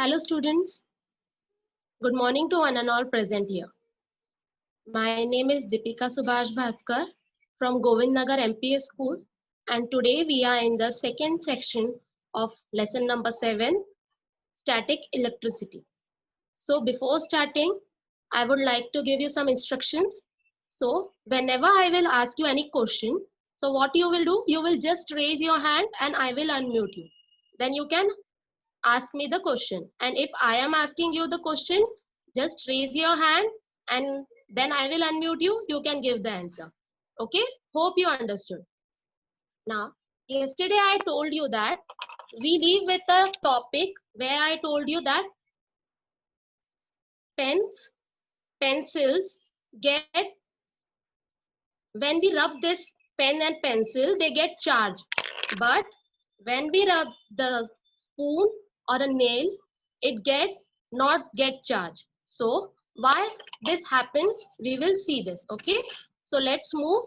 Hello students, good morning to one and all present here. My name is Deepika Subhash Bhaskar from Govind Nagar MPA School, and today we are in the second section of lesson number 7, static electricity. So before starting, I would like to give you some instructions. So whenever I will ask you any question, so what you will do, you will just raise your hand and I will unmute you. Then you can ask me the question, and if I am asking you the question, just raise your hand and then I will unmute you. You can give the answer. Okay, hope you understood. Now yesterday I told you that we leave with a topic where I told you that pencils get, when we rub this pen and pencil, they get charged, but when we rub the spoon or a nail, it not get charged. So why this happens, we will see this. Okay, so let's move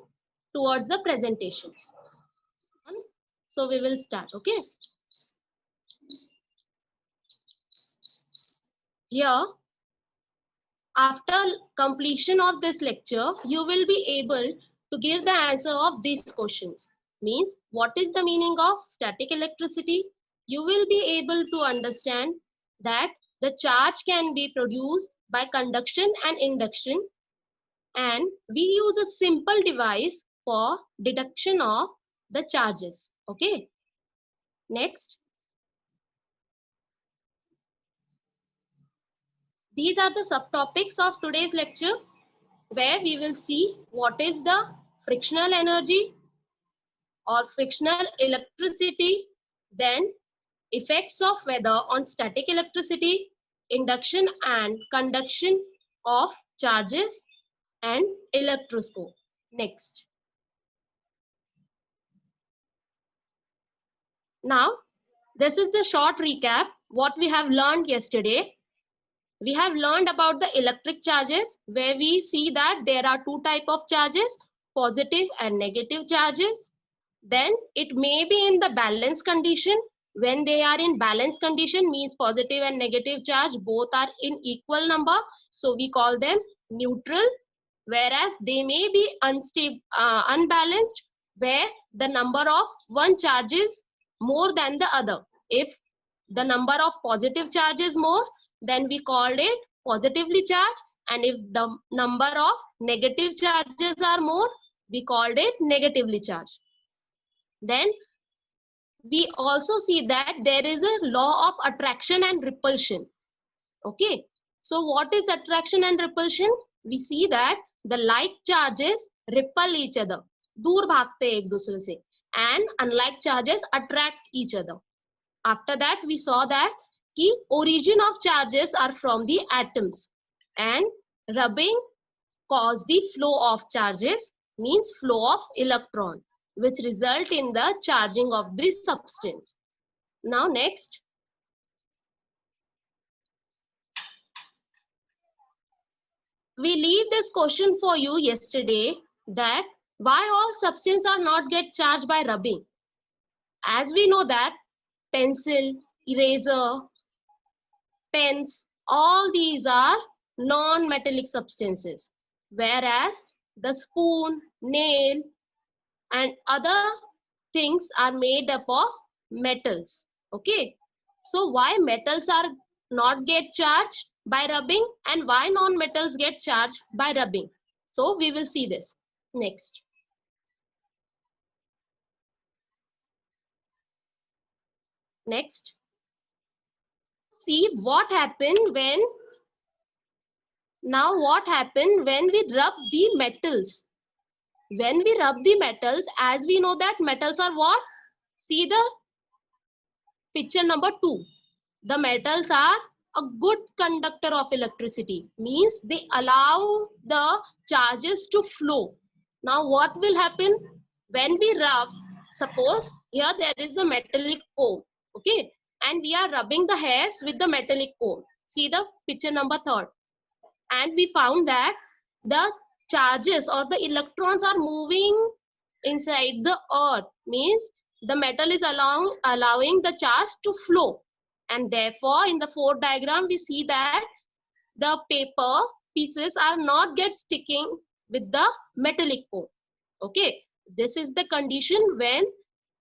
towards the presentation. So we will start. Okay, here after completion of this lecture, you will be able to give the answer of these questions. Means, what is the meaning of static electricity? You will be able to understand that the charge can be produced by conduction and induction, and we use a simple device for deduction of the charges. Okay. Next, these are the subtopics of today's lecture, where we will see what is the frictional energy or frictional electricity, then effects of weather on static electricity, induction and conduction of charges, and electroscope. Next. Now, this is the short recap what we have learned yesterday. We have learned about the electric charges, where we see that there are two types of charges, positive and negative charges. Then it may be in the balance condition. When they are in balance condition, means positive and negative charge both are in equal number, so we call them neutral. Whereas they may be unbalanced, where the number of one charge is more than the other. If the number of positive charge is more, then we called it positively charged, and if the number of negative charges are more, we called it negatively charged. Then we also see that there is a law of attraction and repulsion. Okay, so what is attraction and repulsion? We see that the like charges repel each other, दूर भागते एक दूसरे से, and unlike charges attract each other. After that we saw that the origin of charges are from the atoms, and rubbing cause the flow of charges, means flow of electron, which result in the charging of this substance. Now next, we leave this question for you yesterday, that why all substances are not get charged by rubbing. As we know that pencil, eraser, pens, all these are non-metallic substances, whereas the spoon, nail and other things are made up of metals. Okay, so why metals are not get charged by rubbing, and why non-metals get charged by rubbing? So we will see this next. Next, see what happened when, now what happened when we rub the metals. When we rub the metals, as we know that metals are what? See the picture number 2. The metals are a good conductor of electricity, means they allow the charges to flow. Now what will happen when we rub? Suppose here there is a metallic comb, okay, and we are rubbing the hairs with the metallic comb. See the picture number 3, and we found that the charges or the electrons are moving inside the earth, means the metal is allowing the charge to flow, and therefore in the fourth diagram we see that the paper pieces are not get sticking with the metallic core. Okay, this is the condition when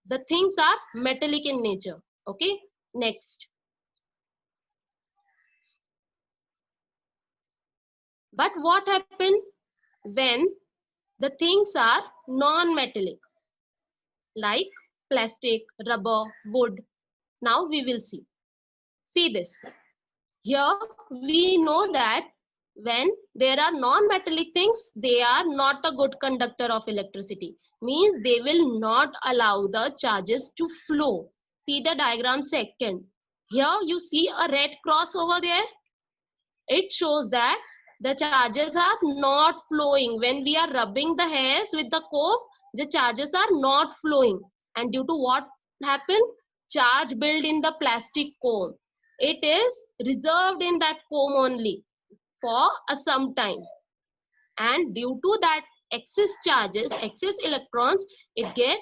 the things are metallic in nature. Okay, next. But what happens when the things are non-metallic, like plastic, rubber, wood? Now we will see. See this. Here we know that when there are non-metallic things, they are not a good conductor of electricity. Means they will not allow the charges to flow. See the diagram second. Here you see a red cross over there. It shows that the charges are not flowing. When we are rubbing the hairs with the comb, the charges are not flowing. And due to what happened? Charge build in the plastic comb. It is reserved in that comb only for some time. And due to that excess charges, excess electrons, it get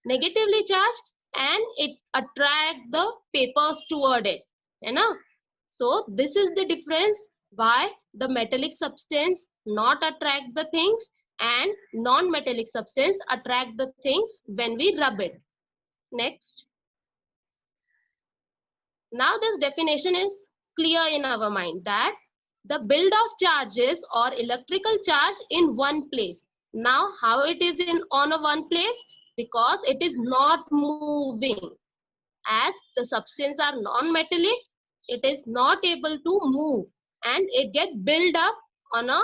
negatively charged and it attract the papers toward it. You know? So this is the difference why the metallic substance not attract the things and non-metallic substance attract the things when we rub it. Next. Now this definition is clear in our mind that the build of charges or electrical charge in one place. Now how it is in on a one place? Because it is not moving. As the substance are non-metallic, it is not able to move and it get build up on a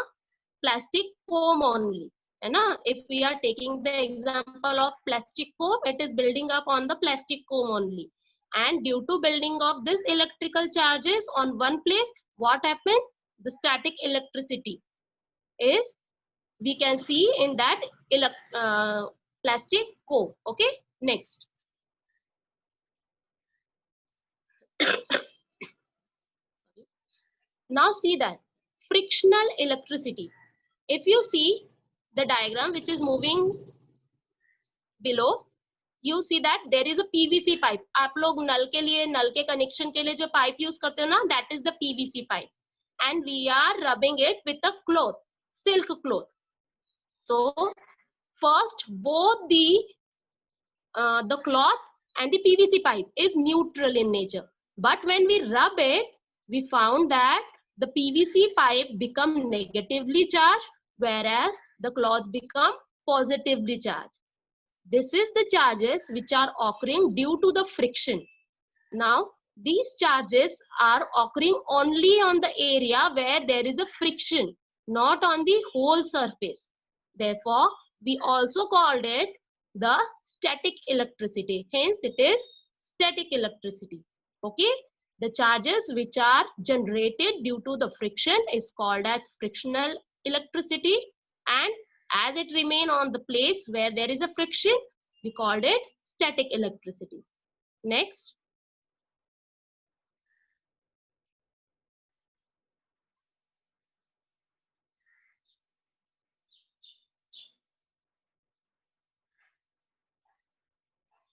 plastic foam only. If we are taking the example of plastic foam, it is building up on the plastic foam only. And due to building of this electrical charges on one place, what happened? The static electricity is we can see in that plastic foam. Okay, next. Now see that frictional electricity. If you see the diagram which is moving below, you see that there is a PVC pipe. आप लोग नल के लिए, नल के connection के लिए जो pipe use करते हो ना, that is the PVC pipe. And we are rubbing it with a cloth, silk cloth. So first, both the cloth and the PVC pipe is neutral in nature. But when we rub it, we found that the PVC pipe become negatively charged, whereas the cloth become positively charged. This is the charges which are occurring due to the friction. Now, these charges are occurring only on the area where there is a friction, not on the whole surface. Therefore, we also called it the static electricity. Hence, it is static electricity. Okay? The charges which are generated due to the friction is called as frictional electricity, and as it remain on the place where there is a friction, we called it static electricity. Next.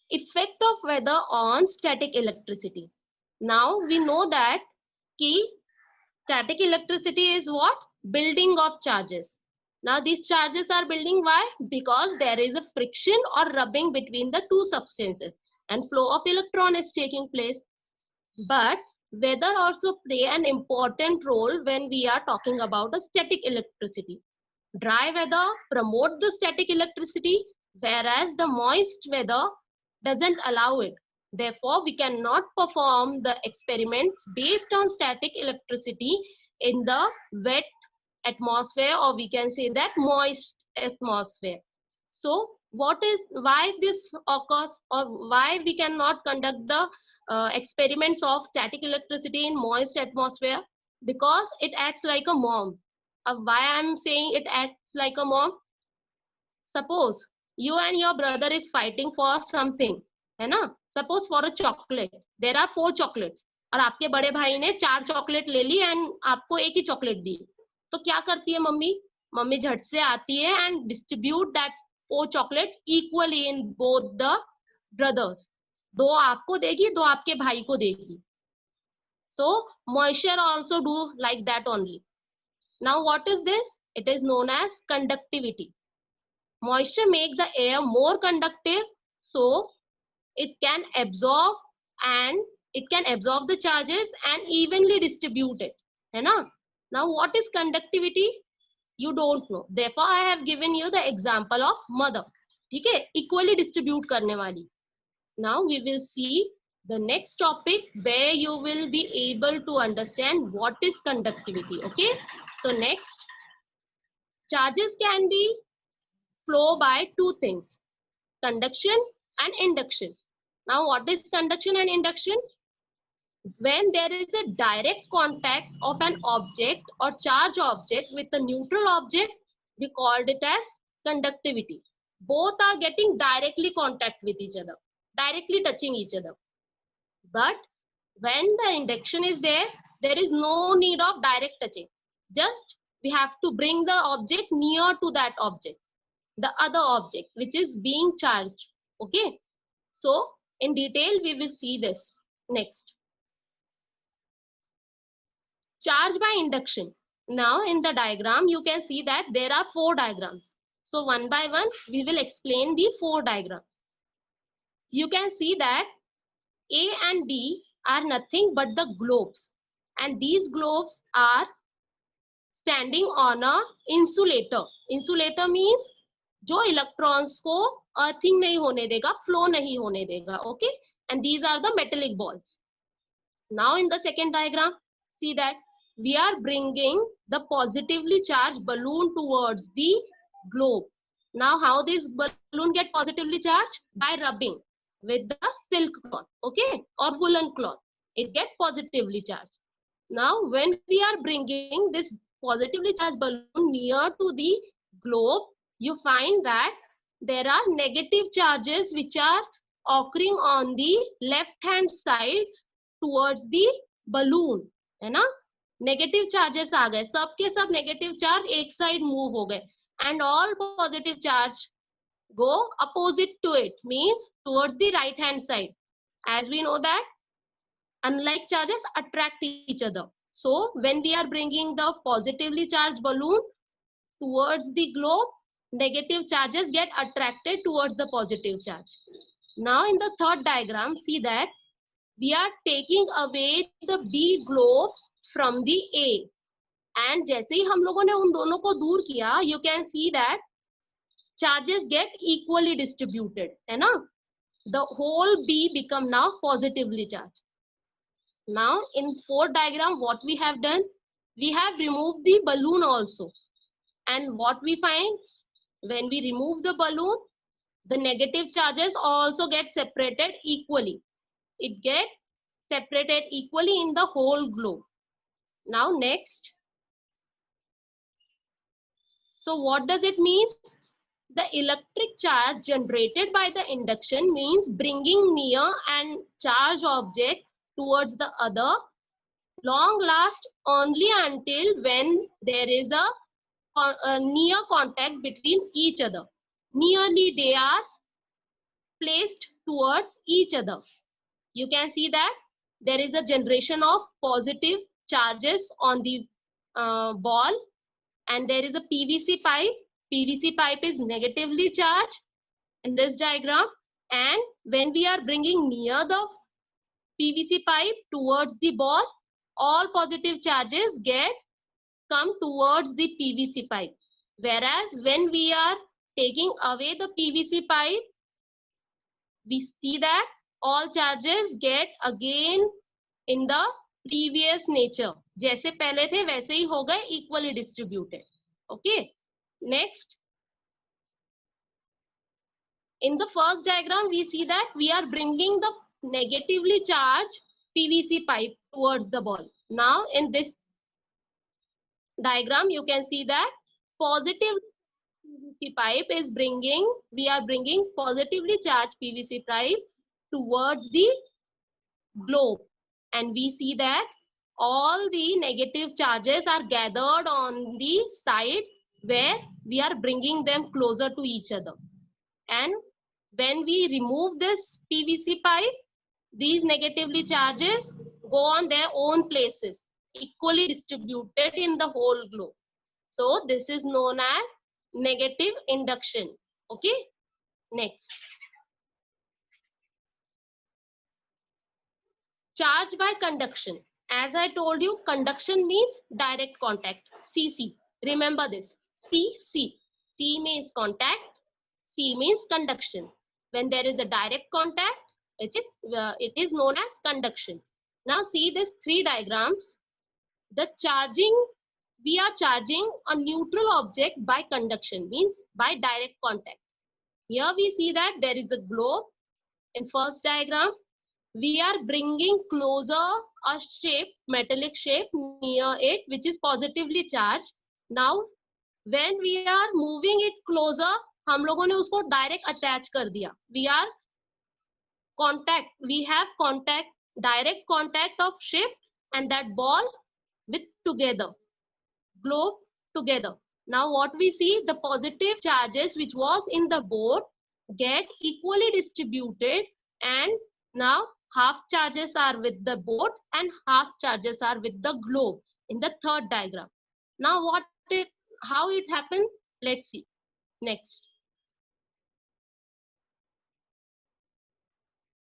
Effect of weather on static electricity. Now we know that static electricity is what? Building of charges. Now these charges are building, why? Because there is a friction or rubbing between the two substances and flow of electron is taking place. But weather also play an important role when we are talking about a static electricity. Dry weather promote the static electricity, whereas the moist weather doesn't allow it. Therefore, we cannot perform the experiments based on static electricity in the wet atmosphere, or we can say that moist atmosphere. So why this occurs, or why we cannot conduct the experiments of static electricity in moist atmosphere? Because it acts like a mom. Why I'm saying it acts like a mom? Suppose you and your brother is fighting for something, है ना? Suppose for a chocolate. There are 4 chocolates. और आपके बड़े भाई ने 4 chocolate ले ली and आपको एक ही चॉकलेट दी. तो क्या करती है मम्मी? मम्मी झट से आती है and distribute that 4 chocolates equally in both the brothers. 2 आपको देगी, 2 आपके भाई को देगी. So moisture also do like that only. Now what is this? It is known as conductivity. Moisture make the air more conductive, so it can absorb and it can absorb the charges and evenly distribute it. है ना? Now what is conductivity? You don't know. Therefore I have given you the example of mother. ठीक है? Equally distribute करने वाली. Now we will see the next topic where you will be able to understand what is conductivity. Okay, so next, charges can be flow by two things, conduction and induction. Now what is conduction and induction? When there is a direct contact of an object or charge object with a neutral object, we called it as conductivity. Both are getting directly contact with each other, directly touching each other. But when the induction is there, there is no need of direct touching. Just we have to bring the object near to that object, the other object which is being charged. Okay. So in detail, we will see this next. Charge by induction. Now in the diagram, you can see that there are 4 diagrams. So one by one, we will explain the 4 diagrams. You can see that A and B are nothing but the globes, and these globes are standing on a insulator. Insulator means जो electrons को earthing नहीं होने देगा, flow नहीं होने देगा. Okay, and these are the metallic balls. Now in the second diagram, see that we are bringing the positively charged balloon towards the globe. Now how this balloon get positively charged? By rubbing with the silk cloth, okay, or woolen cloth. It get positively charged. Now when we are bringing this positively charged balloon near to the globe, you find that there are negative charges which are occurring on the left hand side towards the balloon, है ना? Negative charges आ गए, सब के सब negative charge एक side move हो गए, and all positive charge go opposite to it, means towards the right hand side. As we know that unlike charges attract each other. So when we are bringing the positively charged balloon towards the globe, negative charges get attracted towards the positive charge. Now in the third diagram, see that we are taking away the B globe from the A. And जैसे ही हम लोगों ने उन दोनों को दूर किया, you can see that charges get equally distributed, है ना? The whole B become now positively charged. Now in fourth diagram, what we have done? We have removed the balloon also. And what we find? When we remove the balloon, the negative charges also get separated equally. It gets separated equally in the whole globe. Now next. So what does it mean? The electric charge generated by the induction means bringing near and charged object towards the other long last only until when there is a near contact between each other. Nearly they are placed towards each other. You can see that there is a generation of positive charges on the ball, and there is a PVC pipe. PVC pipe is negatively charged in this diagram, and when we are bringing near the PVC pipe towards the ball, all positive charges come towards the PVC pipe. Whereas when we are taking away the PVC pipe, we see that all charges get again in the previous nature. जैसे पहले थे वैसे ही हो गए, equally distributed. Okay. Next. In the first diagram, we see that we are bringing the negatively charged PVC pipe towards the ball. Now in this diagram, you can see that positive PVC pipe is we are bringing positively charged PVC pipe towards the globe, and we see that all the negative charges are gathered on the side where we are bringing them closer to each other. And when we remove this PVC pipe, these negatively charges go on their own places, equally distributed in the whole globe. So this is known as negative induction. Okay, next. Charge by conduction. As I told you, conduction means direct contact. CC. Remember this. CC. C means contact. C means conduction. When there is a direct contact, it is known as conduction. Now see these three diagrams. The charging, we are charging a neutral object by conduction, means by direct contact. Here we see that there is a globe in first diagram. We are bringing closer a shape, metallic shape near it, which is positively charged. Now, when we are moving it closer, हम लोगों ने उसको direct attach कर दिया. We are contact. We have contact, direct contact of shape and that ball with together, globe together. Now, what we see, the positive charges which was in the board get equally distributed, and now half charges are with the board and half charges are with the globe in the third diagram. Now how it happened? Let's see. Next.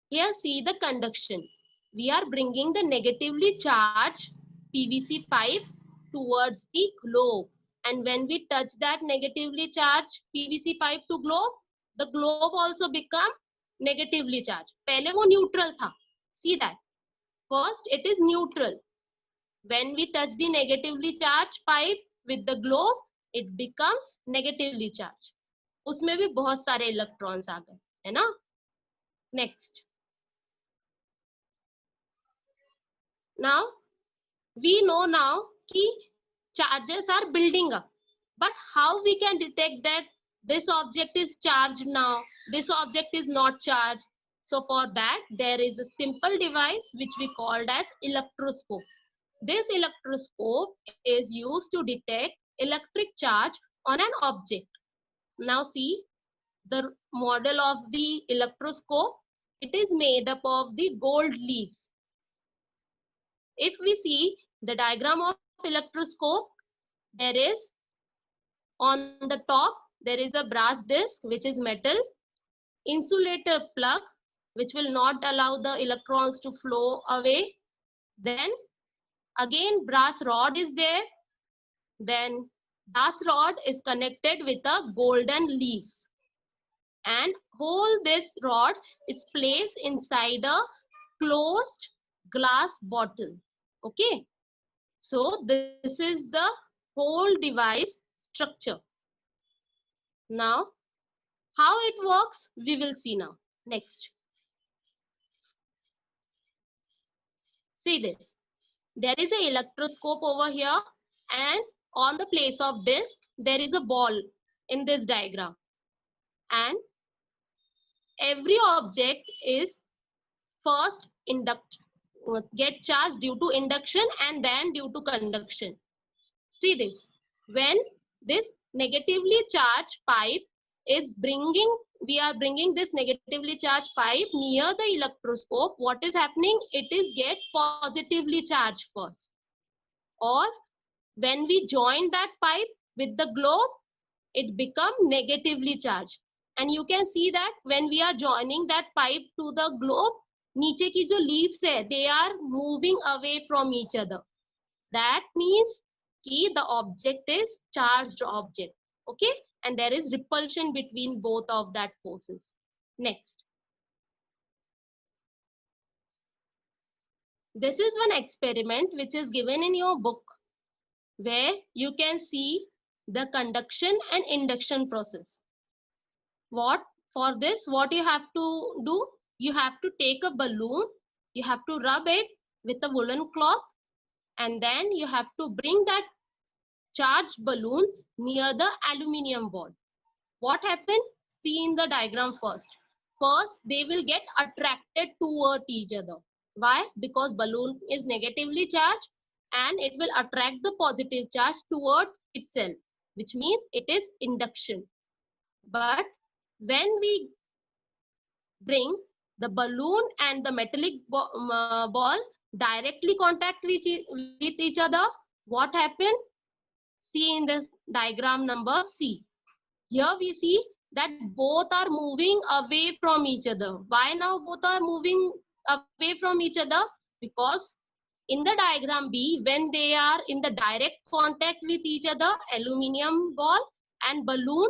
Here see the conduction. We are bringing the negatively charged PVC pipe towards the globe. And when we touch that negatively charged PVC pipe to globe, the globe also become negatively charged. पहले वो neutral था. See that. First, it is neutral. When we touch the negatively charged pipe with the globe, it becomes negatively charged. उसमें भी बहुत सारे electrons आ गए, है ना? Next. Now, we know now कि charges are building up. But how we can detect that this object is charged now, this object is not charged? So for that, there is a simple device which we called as electroscope. This electroscope is used to detect electric charge on an object. Now see the model of the electroscope. It is made up of the gold leaves. If we see the diagram of electroscope, there is on the top, there is a brass disc which is metal, insulator plug which will not allow the electrons to flow away. Then again brass rod is there. Then brass rod is connected with a golden leaves. And whole this rod is placed inside a closed glass bottle. Okay. So this is the whole device structure. Now, how it works, we will see now. Next. See this. There is an electroscope over here, and on the place of disc, there is a ball in this diagram. And every object is first get charged due to induction and then due to conduction. See this. When this negatively charged pipe is we are bringing this negatively charged pipe near the electroscope, what is happening? It is get positively charged first. Or when we join that pipe with the globe, it become negatively charged. And you can see that when we are joining that pipe to the globe, नीचे की जो leaves है, they are moving away from each other. That means कि the object is charged object. Okay, and there is repulsion between both of that forces. Next. This is one experiment which is given in your book where you can see the conduction and induction process. For this, what you have to do, you have to take a balloon, you have to rub it with a woolen cloth, and then you have to bring that charged balloon near the aluminium ball. What happened? See in the diagram first. First, they will get attracted toward each other. Why? Because balloon is negatively charged and it will attract the positive charge toward itself, which means it is induction. But when we bring the balloon and the metallic ball directly contact with each other, what happened? See in this diagram number C. Here we see that both are moving away from each other. Why now both are moving away from each other? Because in the diagram B, when they are in the direct contact with each other, aluminum ball and balloon,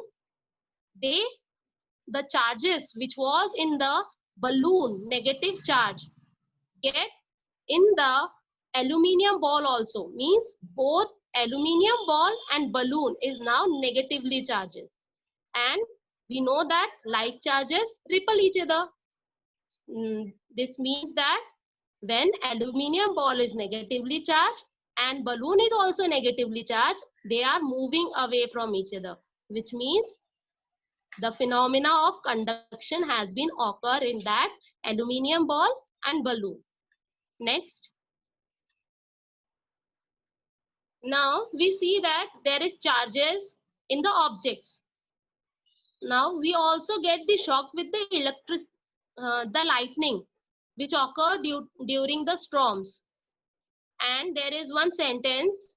the charges which was in the balloon, negative charge, get in the aluminium ball also. Means both aluminium ball and balloon is now negatively charges. And we know that like charges repel each other. This means that when aluminium ball is negatively charged and balloon is also negatively charged, they are moving away from each other, which means the phenomena of conduction has been occur in that aluminium ball and balloon. Next. Now we see that there is charges in the objects. Now we also get the shock with the lightning which occur during the storms. And there is one sentence,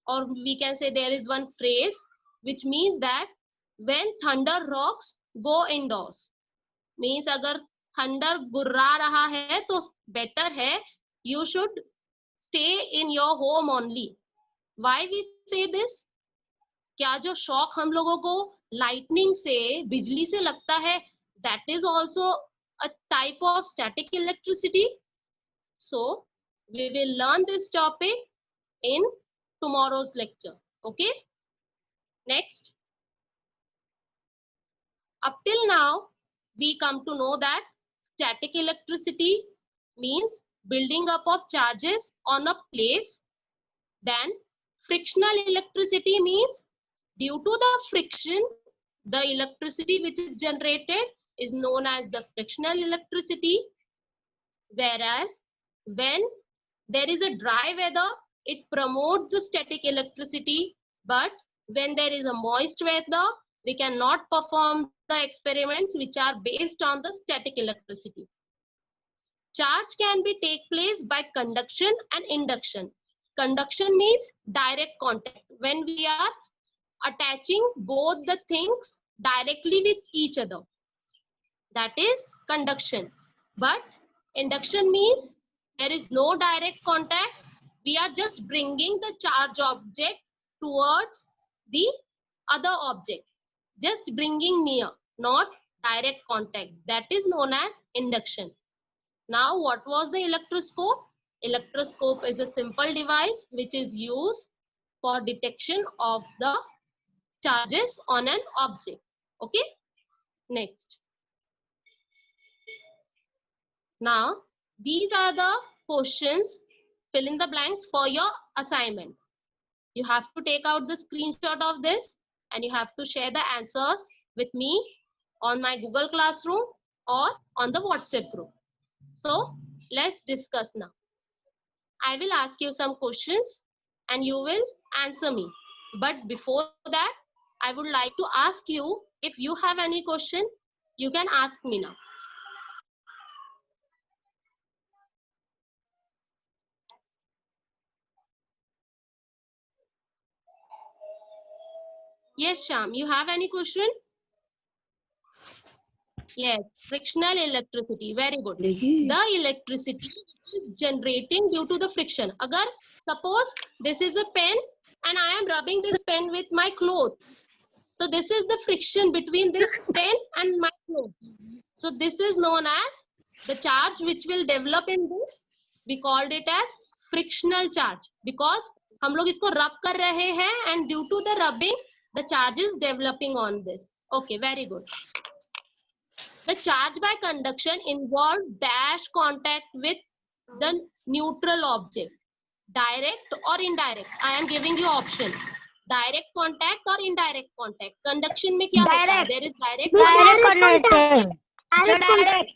or we can say there is one phrase which means that when thunder rocks, go indoors. Means अगर thunder गुर्रा रहा है तो better है you should stay in your home only. Why we say this? क्या जो shock हम लोगों को लाइटनिंग से, बिजली से लगता है, that is also a type of static electricity. So we will learn this topic in tomorrow's lecture. Okay. Next. Up till now, we come to know that static electricity means building up of charges on a place. Then frictional electricity means due to the friction, the electricity which is generated is known as the frictional electricity. Whereas when there is a dry weather, it promotes the static electricity. But when there is a moist weather, we cannot perform the experiments which are based on the static electricity. Charge can be take place by conduction and induction. Conduction means direct contact. When we are attaching both the things directly with each other, that is conduction. But induction means there is no direct contact. We are just bringing the charge object towards the other object, just bringing near, not direct contact. That is known as induction. Now, what was the electroscope? Electroscope is a simple device which is used for detection of the charges on an object. Okay. Next. Now, these are the questions, fill in the blanks for your assignment. You have to take out the screenshot of this and you have to share the answers with me on my Google Classroom or on the WhatsApp group. So, let's discuss now. I will ask you some questions and you will answer me. But before that, I would like to ask you, if you have any question, you can ask me now. Yes, Sham, you have any question? Yes, frictional electricity. Very good. The electricity is generating due to the friction. Agar suppose this is a pen and I am rubbing this pen with my cloth. So this is the friction between this pen and my cloth. So this is known as the charge which will develop in this. We called it as frictional charge because हम लोग इसको rub कर रहे हैं and due to the rubbing, the charge is developing on this. Okay, very good. The charge by conduction involves dash contact with the neutral object. Direct or indirect? I am giving you option. Direct contact or indirect contact? Conduction में क्या होता है? There is direct contact. Direct.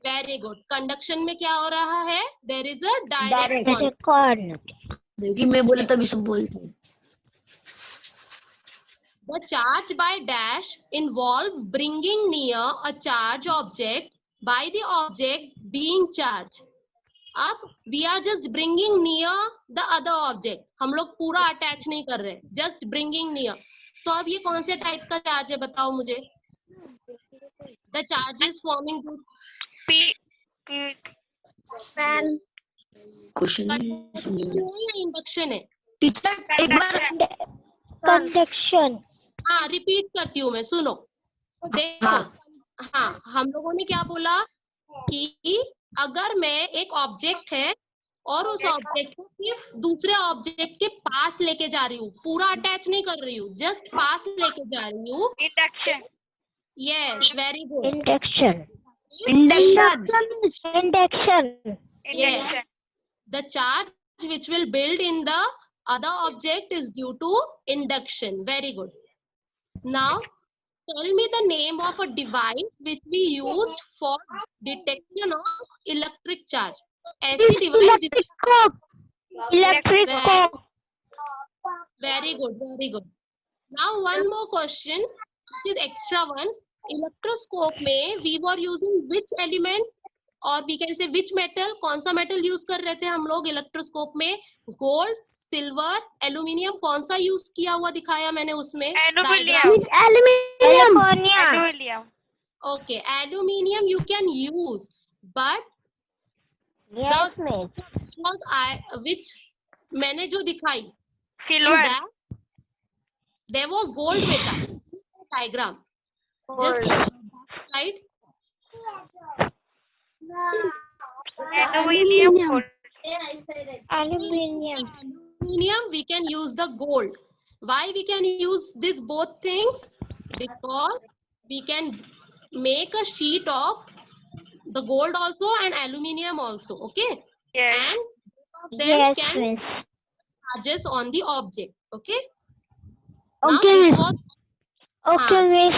Very good. Conduction में क्या हो रहा है? There is a direct contact. देखिए मैं बोला तभी सब बोलते हैं. The charge by dash involves bringing near a charge object by the object being charged. अब we are just bringing near the other object, हम लोग पूरा अटैच नहीं कर रहे, जस्ट ब्रिंगिंग नियर। तो अब ये कौन से टाइप का चार्ज है बताओ मुझे। The charge is forming question या इंडक्शन है। टीचर एक बार कंडक्शन। हाँ रिपीट करती हूँ मैं, सुनो। देखो हाँ हम लोगों ने क्या बोला कि अगर मैं एक ऑब्जेक्ट है और उस ऑब्जेक्ट को सिर्फ दूसरे ऑब्जेक्ट के पास लेके जा रही हूँ, पूरा अटैच नहीं कर रही हूँ, जस्ट पास लेके जा रही हूँ। Induction. Yes very good. Induction. Induction induction. The charge which will build in the other object is due to induction. Very good. Now, tell me the name of a device which we used for detection of electric charge. ऐसी device electric. very good, very good. Now one more question, which is extra one. Electroscope में we were using which element और we can say which metal, कौन सा metal use कर रहे थे हम लोग इलेक्ट्रोस्कोप में? गोल्ड, सिल्वर, एल्यूमिनियम, कौन सा यूज किया हुआ दिखाया मैंने उसमें? Aluminium. Okay aluminium you can use, but yes miss. which मैंने जो दिखाई in silver. that there was gold beta. Diagram just slide. Aluminium. Aluminium we can use the gold. Why we can use these both things? Because we can make a sheet of the gold also and aluminium also, okay? Yes. And them Yes can miss। charges on the object, okay? Okay. Now okay miss.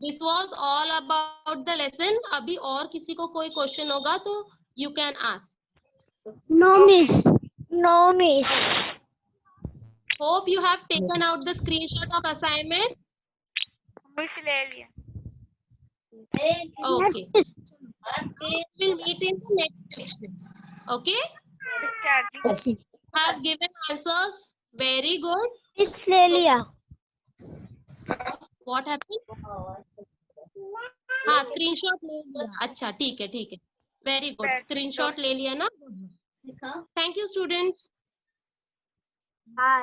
this was all about the lesson. अभी और किसी को कोई question होगा तो you can ask. No miss. No miss. Hope you have taken out the screenshot of assignment. Miss ले लिया। Okay. We'll meet in the next section. Okay? Yes. Have given answers. Very good. Miss ले लिया। What happened? हाँ screenshot ले लिया। अच्छा ठीक है ठीक है। वेरी गुड स्क्रीनशॉट ले लिया ना। Thank you students.